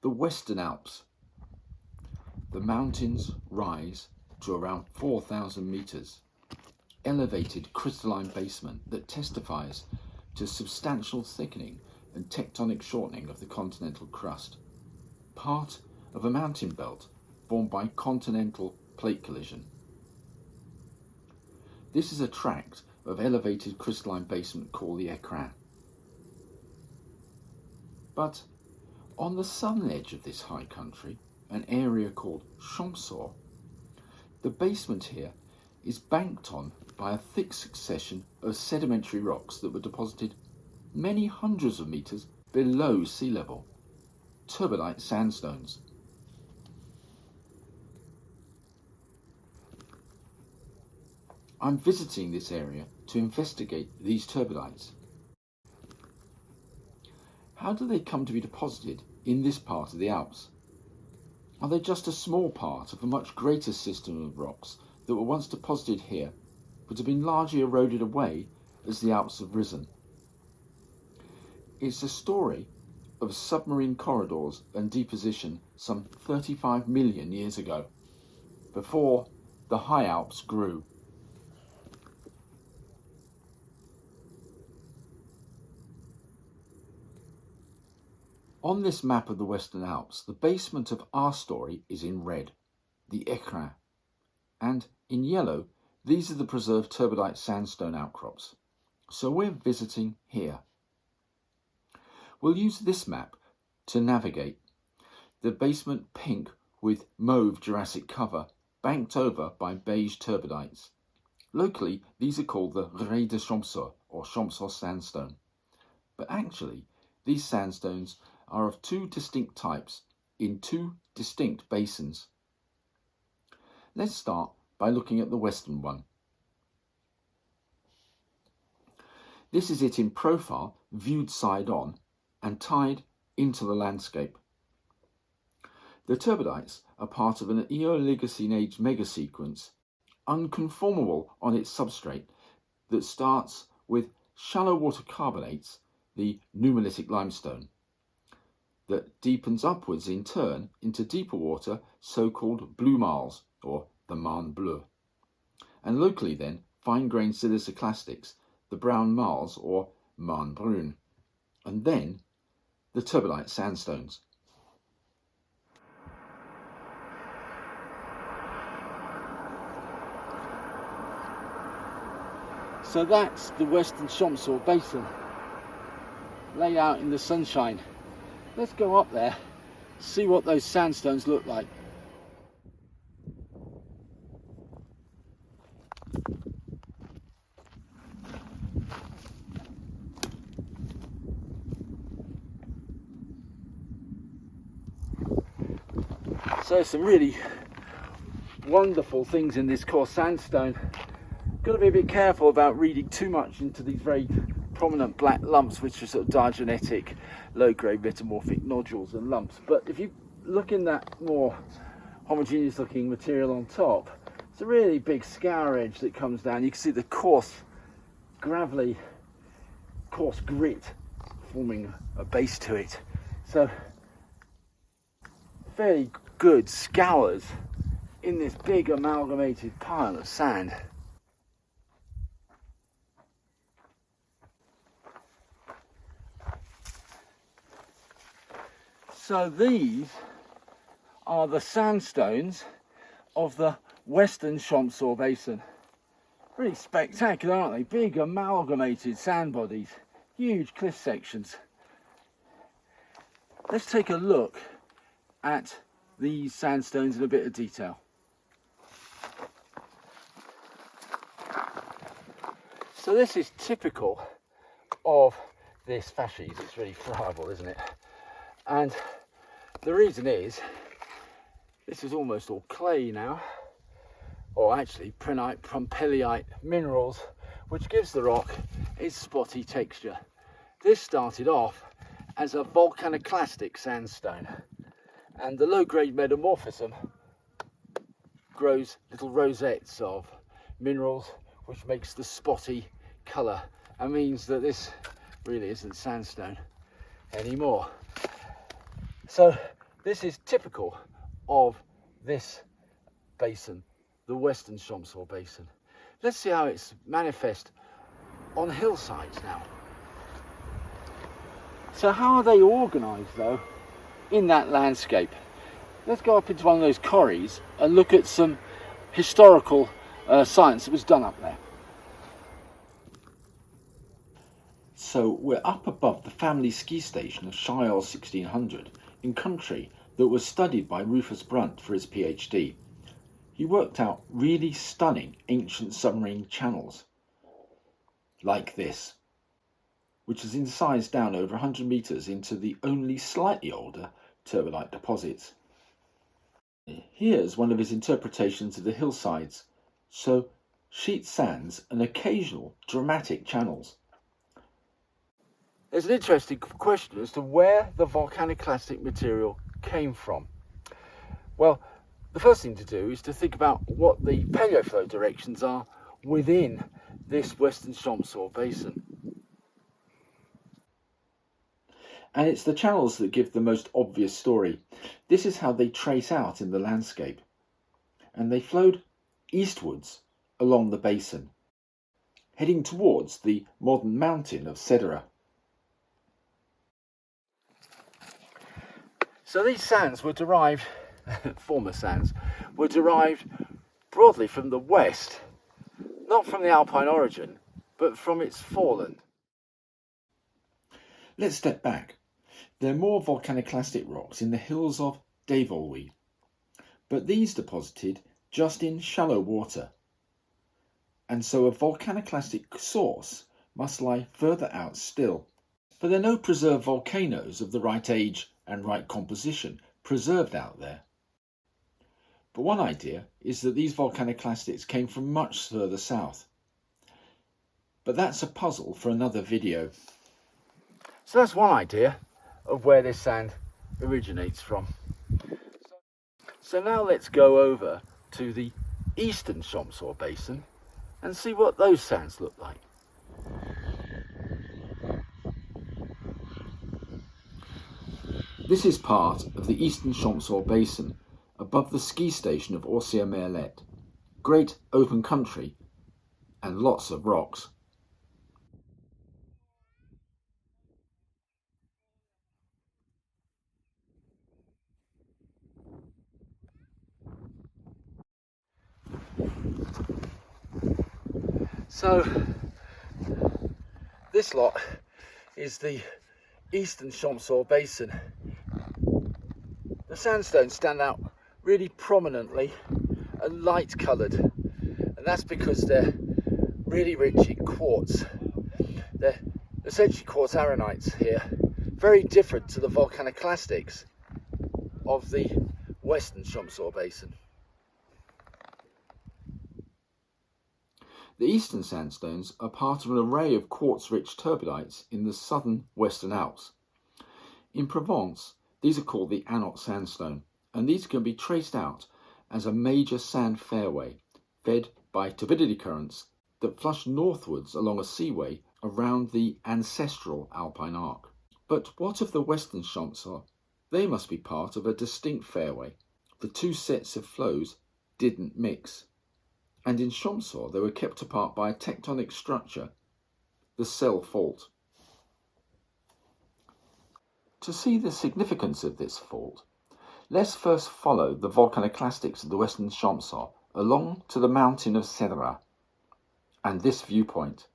The Western Alps. The mountains rise to around 4,000 meters, elevated crystalline basement that testifies to substantial thickening and tectonic shortening of the continental crust, part of a mountain belt formed by continental plate collision. This is a tract of elevated crystalline basement called the écrin. But on the southern edge of this high country, an area called Champsaur, the basement here is banked on by a thick succession of sedimentary rocks that were deposited many hundreds of meters below sea level, turbidite sandstones. I'm visiting this area to investigate these turbidites. How do they come to be deposited in this part of the Alps? Are they just a small part of a much greater system of rocks that were once deposited here but have been largely eroded away as the Alps have risen? It's a story of submarine corridors and deposition some 35 million years ago, before the high Alps grew. On this map of the Western Alps, the basement of our story is in red, the écrin, and in yellow, these are the preserved turbidite sandstone outcrops. So we're visiting here. We'll use this map to navigate. The basement pink with mauve Jurassic cover, banked over by beige turbidites. Locally, these are called the Ravine de Champsaur, or Champsaur sandstone. But actually, these sandstones are of two distinct types in two distinct basins. Let's start by looking at the western one. This is it in profile, viewed side on and tied into the landscape. The turbidites are part of an Eoligocene age megasequence, unconformable on its substrate, that starts with shallow water carbonates, the nummulitic limestone, that deepens upwards in turn into deeper water, so-called blue marls, or the marne bleu, and locally then fine-grained siliciclastics, the brown marls, or marne brune, and then the turbidite sandstones. So that's the Western Champsaur Basin, laid out in the sunshine. Let's go up there, see what those sandstones look like. So some really wonderful things in this coarse sandstone. Got to be a bit careful about reading too much into these very prominent black lumps, which are sort of diagenetic, low-grade metamorphic nodules and lumps. But if you look in that more homogeneous looking material on top, it's a really big scour edge that comes down. You can see the coarse, gravelly, coarse grit forming a base to it. So fairly good scours in this big amalgamated pile of sand. So these are the sandstones of the Western Champsaur Basin. Really spectacular, aren't they? Big amalgamated sand bodies, huge cliff sections. Let's take a look at these sandstones in a bit of detail. So this is typical of this fascies. It's really friable, isn't it? And the reason is, this is almost all clay now, or actually prehnite, pumpelliite minerals, which gives the rock its spotty texture. This started off as a volcaniclastic sandstone, and the low-grade metamorphism grows little rosettes of minerals, which makes the spotty colour, and means that this really isn't sandstone anymore. So This is typical of this basin, the Western Champsaur Basin. Let's see how it's manifest on hillsides now. So how are they organised though in that landscape? Let's go up into one of those corries and look at some historical science that was done up there. So we're up above the family ski station of Shire 1600 in country that was studied by Rufus Brunt for his PhD. He worked out really stunning ancient submarine channels like this, which is incised down over 100 metres into the only slightly older turbidite deposits. Here's one of his interpretations of the hillsides, so sheet sands and occasional dramatic channels. There's an interesting question as to where the volcaniclastic material came from. Well, the first thing to do is to think about what the paleoflow directions are within this Western Champsaur Basin. And it's the channels that give the most obvious story. This is how they trace out in the landscape. And they flowed eastwards along the basin, heading towards the modern mountain of Cedera. So these sands were derived, former sands, were derived broadly from the west, not from the alpine origin, but from its foreland. Let's step back. There are more volcaniclastic rocks in the hills of Devolwy, but these deposited just in shallow water, and so a volcaniclastic source must lie further out still. But there are no preserved volcanoes of the right age and right composition preserved out there. But one idea is that these volcaniclastics came from much further south. But that's a puzzle for another video. So that's one idea of where this sand originates from. So now let's go over to the Eastern Champsaur Basin and see what those sands look like. This is part of the Eastern Champsaur Basin above the ski station of Orsières-Merlet. Great open country and lots of rocks. So this lot is the Eastern Champsaur Basin. The sandstones stand out really prominently and light coloured, and that's because they're really rich in quartz. They're essentially quartz arenites here, very different to the volcaniclastics of the Western Champsaur Basin. The eastern sandstones are part of an array of quartz-rich turbidites in the southern Western Alps. In Provence, these are called the Anot sandstone, and these can be traced out as a major sand fairway fed by turbidity currents that flush northwards along a seaway around the ancestral alpine arc. But what of the Western Champsaur? They must be part of a distinct fairway. The two sets of flows didn't mix. And in Champsaur they were kept apart by a tectonic structure, the Cell Fault. To see the significance of this fault, let's first follow the volcaniclastics of the Western Champsaur along to the mountain of Cedera and this viewpoint.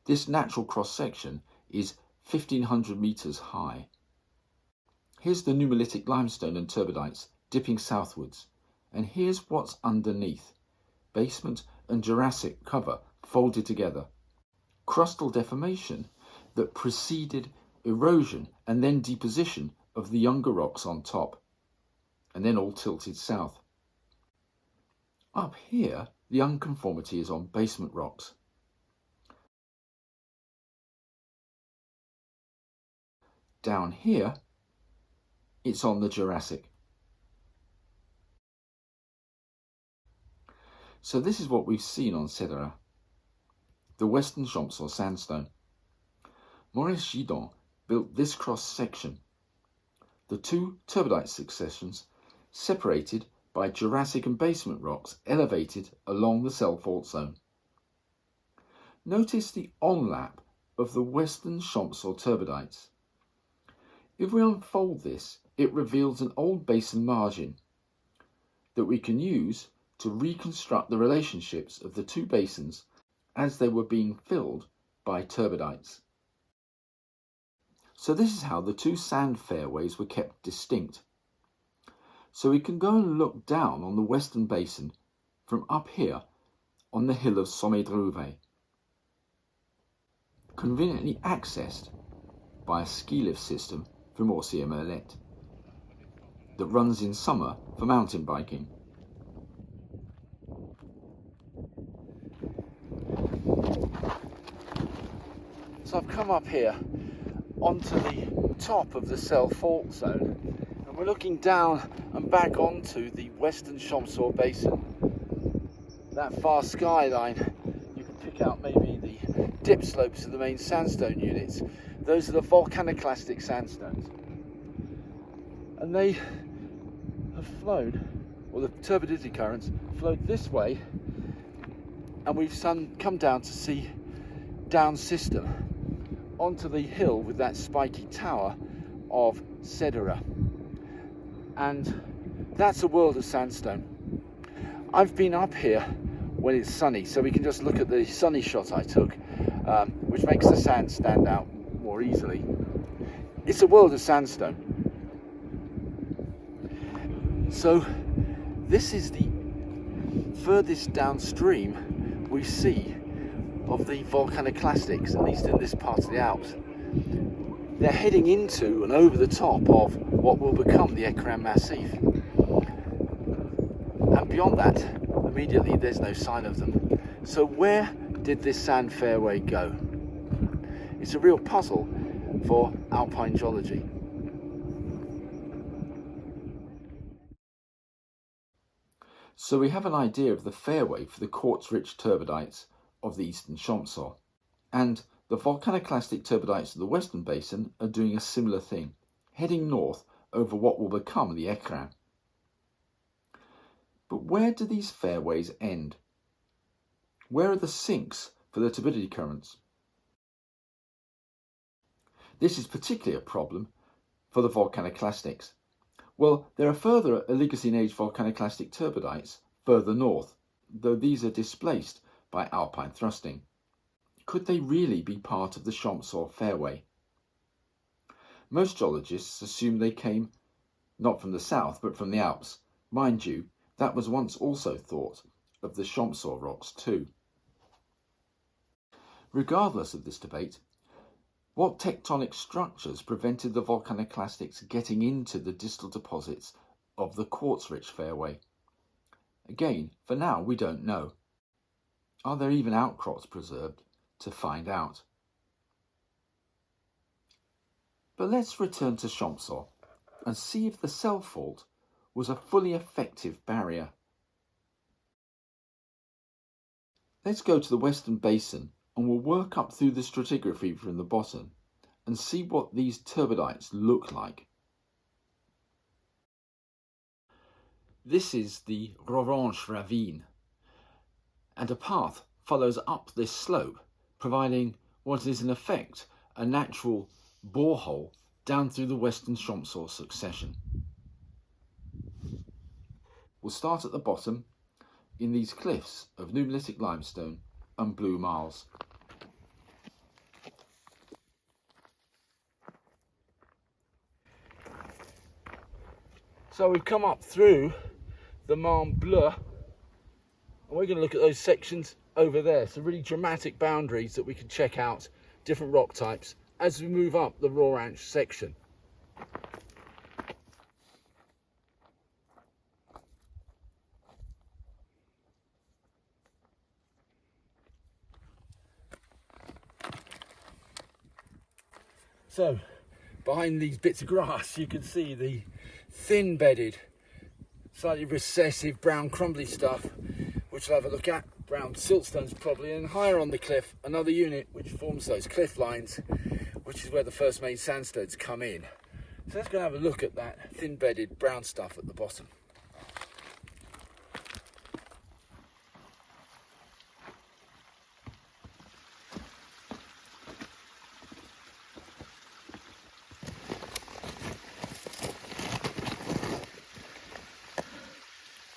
This natural cross-section is 1,500 metres high. Here's the nummulitic limestone and turbidites dipping southwards, and here's what's underneath. Basement and Jurassic cover folded together. Crustal deformation that preceded erosion and then deposition of the younger rocks on top, and then all tilted south. Up here, the unconformity is on basement rocks. Down here, it's on the Jurassic. So this is what we've seen on Cedera. the Western Champsaur sandstone. Maurice Gidon built this cross-section. The two turbidite successions separated by Jurassic and basement rocks elevated along the cell fault zone. Notice the onlap of the Western Champsaur turbidites. If we unfold this, it reveals an old basin margin that we can use to reconstruct the relationships of the two basins as they were being filled by turbidites. So this is how the two sand fairways were kept distinct. So we can go and look down on the western basin from up here on the hill of Sommet Rouvet, conveniently accessed by a ski lift system from Orsier-Merlet that runs in summer for mountain biking. So I've come up here onto the top of the cell fault zone, and we're looking down and back onto the Western Champsaur basin. That far skyline, you can pick out maybe the dip slopes of the main sandstone units. Those are the volcaniclastic sandstones, and they have flowed, or the turbidity currents flowed this way, and we've come down to see down system onto the hill with that spiky tower of Cedera, and that's a world of sandstone. I've been up here when it's sunny, so we can just look at the sunny shot I took, which makes the sand stand out more easily. It's a world of sandstone. So this is the furthest downstream we see of the volcaniclastics, at least in this part of the Alps. They're heading into and over the top of what will become the Écrin Massif. And beyond that, immediately there's no sign of them. So where did this sand fairway go? It's a real puzzle for alpine geology. So we have an idea of the fairway for the quartz-rich turbidites of the eastern Champsaur, and the volcaniclastic turbidites of the western basin are doing a similar thing, heading north over what will become the Écrin. But where do these fairways end? Where are the sinks for the turbidity currents? This is particularly a problem for the volcaniclastics. Well, there are further Oligocene age volcaniclastic turbidites further north, though these are displaced by alpine thrusting. Could they really be part of the Champsaur fairway? Most geologists assume they came not from the south but from the Alps. Mind you, that was once also thought of the Champsaur rocks too. Regardless of this debate, what tectonic structures prevented the volcaniclastics getting into the distal deposits of the quartz-rich fairway? Again, for now we don't know. Are there even outcrops preserved to find out? But let's return to Champsaur and see if the cell fault was a fully effective barrier. Let's go to the western basin and we'll work up through the stratigraphy from the bottom and see what these turbidites look like. This is the Ravine, and a path follows up this slope, providing what is in effect a natural borehole down through the western Champsaur succession. We'll start at the bottom in these cliffs of nummulitic limestone and blue marls. So we've come up through the Marne Bleu, and we're going to look at those sections over there. So really dramatic boundaries that we can check out, different rock types, as we move up the Roranche section. So, behind these bits of grass, you can see the thin-bedded, slightly recessive, brown, crumbly stuff, which we'll have a look at brown siltstones probably, and higher on the cliff another unit which forms those cliff lines, which is where the first main sandstones come in. So let's go and have a look at that thin bedded brown stuff at the bottom.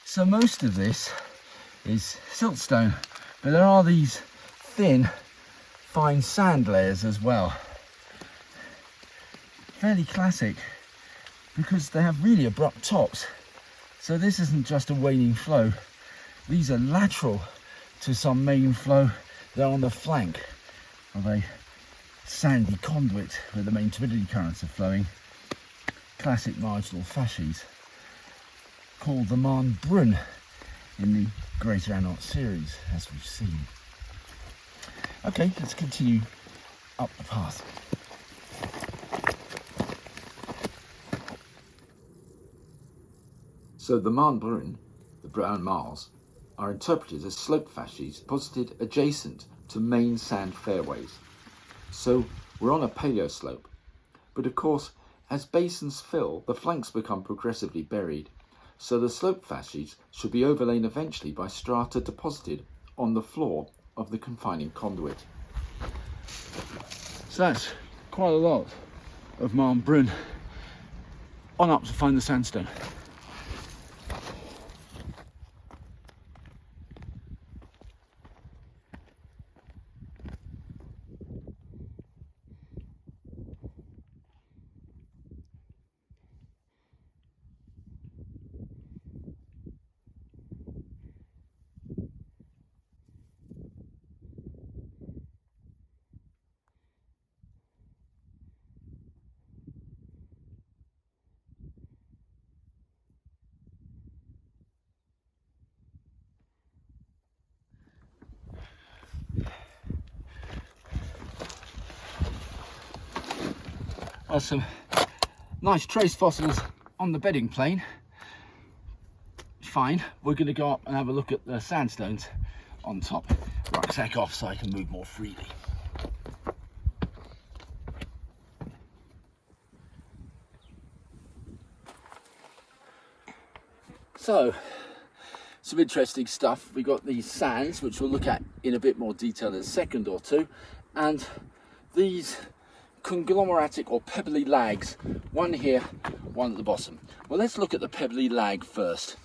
So most of this is siltstone, but there are these thin, fine sand layers as well. Fairly classic because they have really abrupt tops. So this isn't just a waning flow. These are lateral to some main flow. They're on the flank of a sandy conduit where the main turbidity currents are flowing. Classic marginal facies, called the Marne Brun in the Greater Hautes-Alpes series, as we've seen. Okay, let's continue up the path. So the Marne Brun, the brown marls, are interpreted as slope facies deposited adjacent to main sand fairways. So we're on a paleoslope, but of course, as basins fill, the flanks become progressively buried. So the slope facies should be overlain eventually by strata deposited on the floor of the confining conduit. So that's quite a lot of Marne Brun. On up to find the sandstone. Well, some nice trace fossils on the bedding plane. Fine, we're going to go up and have a look at the sandstones on top. Rucksack off so I can move more freely. So, some interesting stuff. We've got these sands, which we'll look at in a bit more detail in a second or two, and these conglomeratic or pebbly lags, one here, one at the bottom. Well, let's look at the pebbly lag first.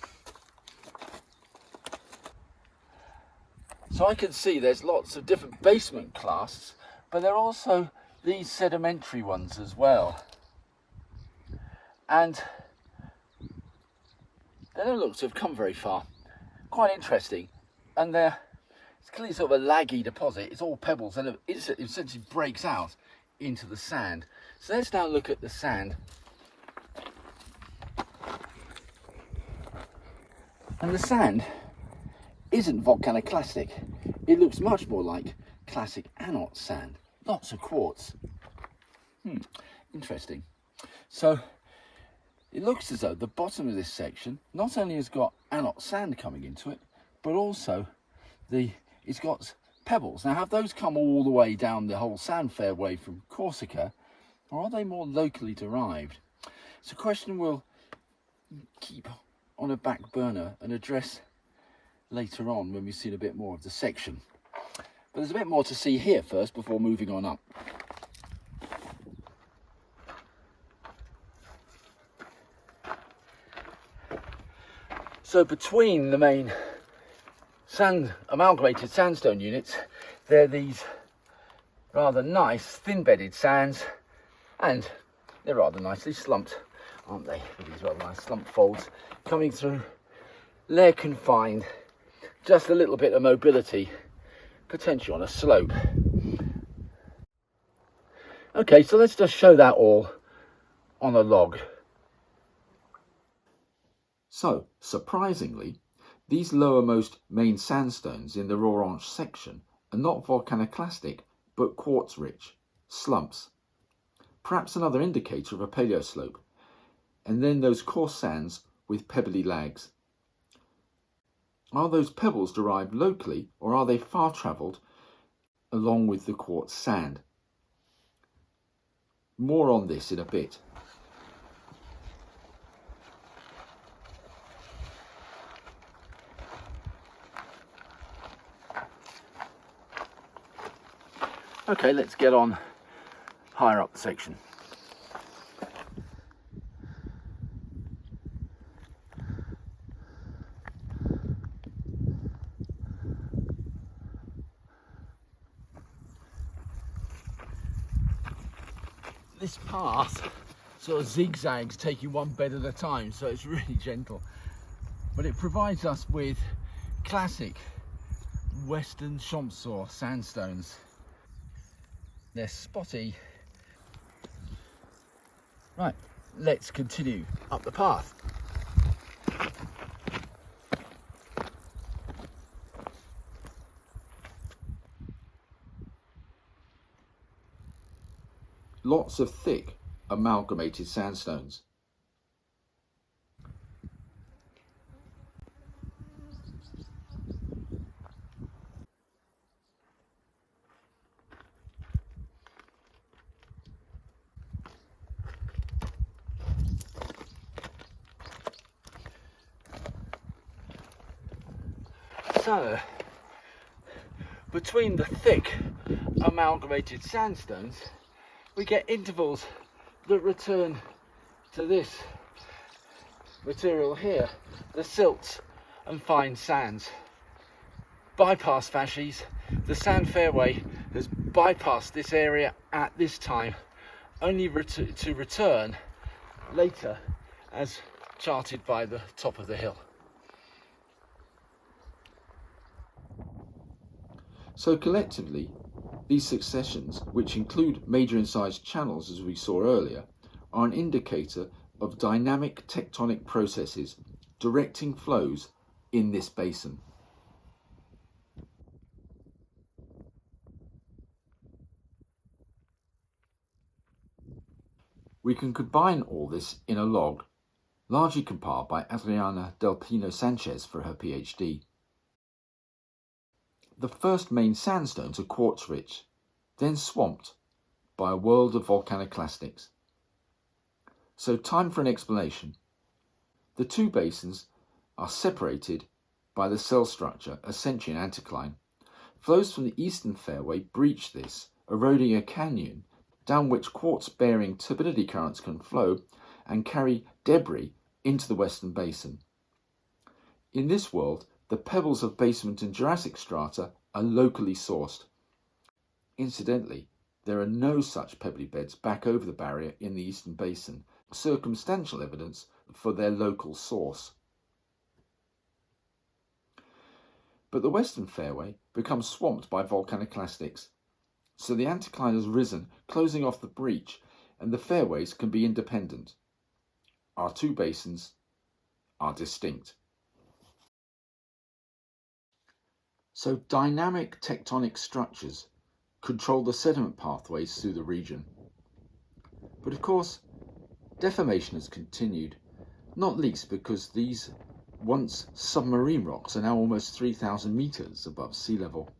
So I can see there's lots of different basement clasts, but there are also these sedimentary ones as well. And they don't look to have come very far. Quite interesting. And it's clearly sort of a laggy deposit. It's all pebbles and it essentially breaks out into the sand. So let's now look at the sand. And the sand isn't volcaniclastic. It looks much more like classic Hautes-Alpes sand. Lots of quartz. Interesting. So it looks as though the bottom of this section not only has got Hautes-Alpes sand coming into it, but also it's got pebbles. Now, have those come all the way down the whole sand fairway from Corsica, or are they more locally derived? It's a question we'll keep on a back burner and address later on when we've seen a bit more of the section. But there's a bit more to see here first before moving on up. So between the main amalgamated sandstone units, there are these rather nice thin-bedded sands, and they're rather nicely slumped, aren't they? With these rather nice slump folds coming through, layer confined, just a little bit of mobility, potentially on a slope. Okay, so let's just show that all on a log. So, surprisingly, these lowermost main sandstones in the Orange section are not volcaniclastic, but quartz-rich, slumps. Perhaps another indicator of a paleoslope. And then those coarse sands with pebbly lags. Are those pebbles derived locally, or are they far travelled along with the quartz sand? More on this in a bit. Okay, let's get on higher up the section. This path sort of zigzags, taking one bed at a time, so it's really gentle. But it provides us with classic Western Champsaur sandstones. They're spotty. Right, let's continue up the path. Lots of thick amalgamated sandstones. So, between the thick amalgamated sandstones, we get intervals that return to this material here, the silts and fine sands. Bypass fascies, the sand fairway has bypassed this area at this time, only to return later as charted by the top of the hill. So collectively, these successions, which include major incised channels as we saw earlier, are an indicator of dynamic tectonic processes directing flows in this basin. We can combine all this in a log, largely compiled by Adriana Del Pino Sanchez for her PhD. The first main sandstones are quartz-rich, then swamped by a world of volcaniclastics. So time for an explanation. The two basins are separated by the cell structure, ascension anticline. Flows from the eastern fairway breach this, eroding a canyon down which quartz-bearing turbidity currents can flow and carry debris into the western basin. In this world, the pebbles of basement and Jurassic strata are locally sourced. Incidentally, there are no such pebbly beds back over the barrier in the eastern basin, circumstantial evidence for their local source. But the western fairway becomes swamped by volcaniclastics, so the anticline has risen, closing off the breach, and the fairways can be independent. Our two basins are distinct. So dynamic tectonic structures control the sediment pathways through the region. But of course, deformation has continued, not least because these once submarine rocks are now almost 3,000 meters above sea level.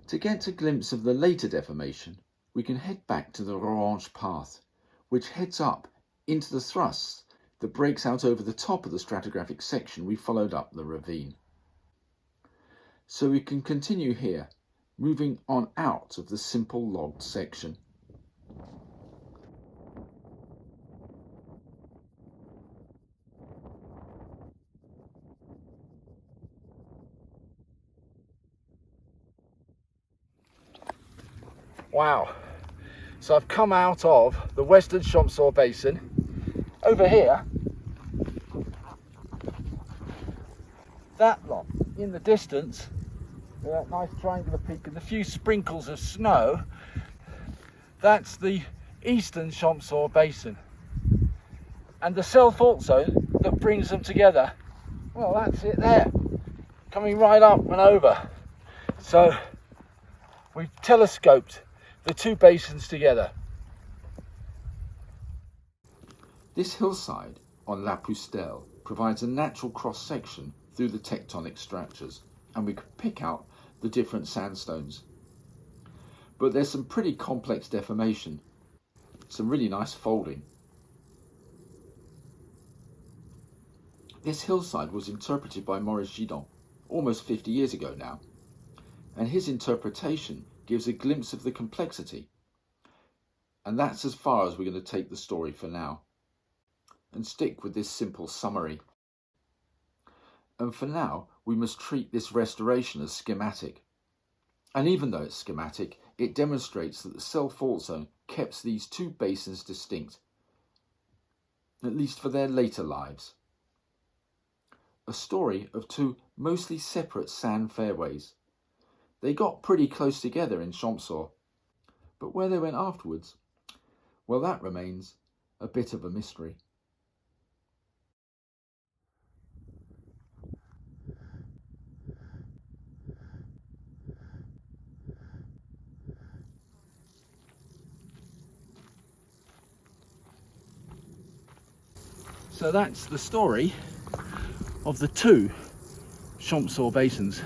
To get a glimpse of the later deformation, we can head back to the Orange path, which heads up into the thrust that breaks out over the top of the stratigraphic section we followed up the ravine. So we can continue here, moving on out of the simple logged section. Wow, so I've come out of the Western Champsaur Basin. Over here, that lot in the distance, that nice triangular peak and the few sprinkles of snow, that's the Eastern Champsaur Basin. And the cell fault zone that brings them together, well, that's it there, coming right up and over. So we've telescoped the two basins together. This hillside on La Pustelle provides a natural cross-section through the tectonic structures, and we could pick out the different sandstones. But there's some pretty complex deformation, some really nice folding. This hillside was interpreted by Maurice Gidon almost 50 years ago now, and his interpretation gives a glimpse of the complexity. And that's as far as we're going to take the story for now, and stick with this simple summary. And for now, we must treat this restoration as schematic. And even though it's schematic, it demonstrates that the cell fault zone kept these two basins distinct, at least for their later lives. A story of two mostly separate sand fairways. They got pretty close together in Champsaur, but where they went afterwards, well, that remains a bit of a mystery. So that's the story of the two Champsaur basins.